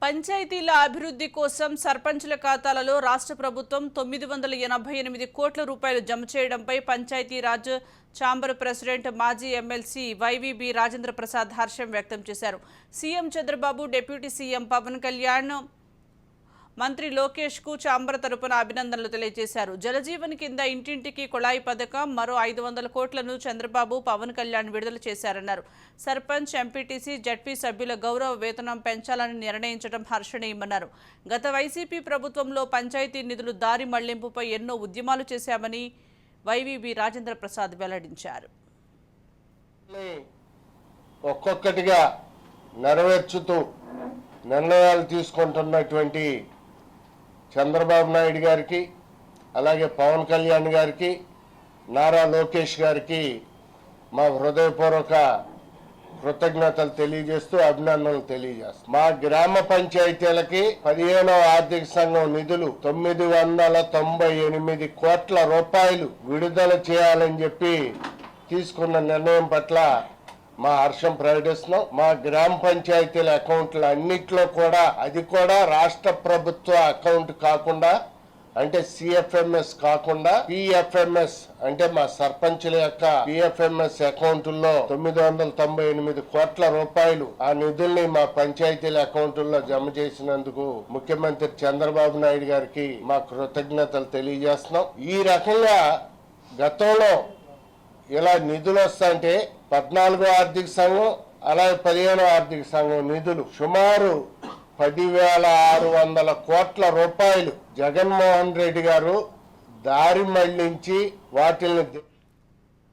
పంచాయతీల అభివృద్ధి కోసం సర్పంచుల ఖాతాలలో రాష్ట్ర ప్రభుత్వం 988 కోట్ల రూపాయలు జమ చేయడంపై పంచాయతీరాజ్ ఛాంబర్ ప్రెసిడెంట్ మాజీ ఎమ్మెల్సీ వైవీబీ రాజేంద్ర ప్రసాద్ హర్షం వ్యక్తం చేశారు. CM Chandrababu, deputy CM Pawan Kalyan, మంత్రి లోకేష్ కు ఛాంబర్ తరపున అభినందనలు తెలియజేశారు. జలజీవన్ కింద ఇంటింటికి కుళాయి పథకం, మరో 500 కోట్లను చంద్రబాబు, పవన్ కళ్యాణ్ విడుదల చేశారన్నారు. సర్పంచ్, ఎంపీటీసీ, జడ్పీ సభ్యుల గౌరవ వేతనం పెంచాలని నిర్ణయించడం హర్షణీయమన్నారు. గత వైసీపీ ప్రభుత్వంలో పంచాయతీ నిధులు దారి మళ్లింపుపై ఎన్నో ఉద్యమాలు చేశామని వైవీబీ రాజేంద్ర ప్రసాద్ వెల్లడించారు. ఒక్కొక్కటిగా నెరవేర్చుతూ నిర్ణయాలు తీసుకుంటున్నటువంటి చంద్రబాబు నాయుడు గారికి, అలాగే పవన్ కళ్యాణ్ గారికి, నారా లోకేష్ గారికి మా హృదయపూర్వక కృతజ్ఞతలు తెలియజేస్తూ అభినందనలు తెలియజేస్తాం. మా గ్రామ పంచాయతీలకి 15వ ఆర్థిక సంఘం నిధులు 998 కోట్ల రూపాయలు విడుదల చేయాలని చెప్పి తీసుకున్న నిర్ణయం పట్ల మా హర్షం ప్రకటిస్తున్నాం. మా గ్రామ పంచాయతీల అకౌంట్ల అన్నిట్లో కూడా, అది కూడా రాష్ట్ర ప్రభుత్వ అకౌంట్ కాకుండా, అంటే సిఎఫ్ఎంఎస్ కాకుండా పిఎఫ్ఎంఎస్ అంటే మా సర్పంచుల యొక్క పిఎఫ్ఎంఎస్ అకౌంట్లో 998 కోట్ల రూపాయలు ఆ నిధుల్ని మా పంచాయతీల అకౌంట్లో జమ చేసినందుకు ముఖ్యమంత్రి చంద్రబాబు నాయుడు గారికి మా కృతజ్ఞతలు తెలియజేస్తున్నాం. ఈ రకంగా గతంలో ఇలా నిధులు వస్తాయంటే 14వ ఆర్థిక సంఘం, అలాగే 15వ ఆర్థిక సంఘం నిధులు సుమారు 10,600 కోట్ల రూపాయలు జగన్మోహన్ రెడ్డి గారు దారి మళ్లించి వాటిని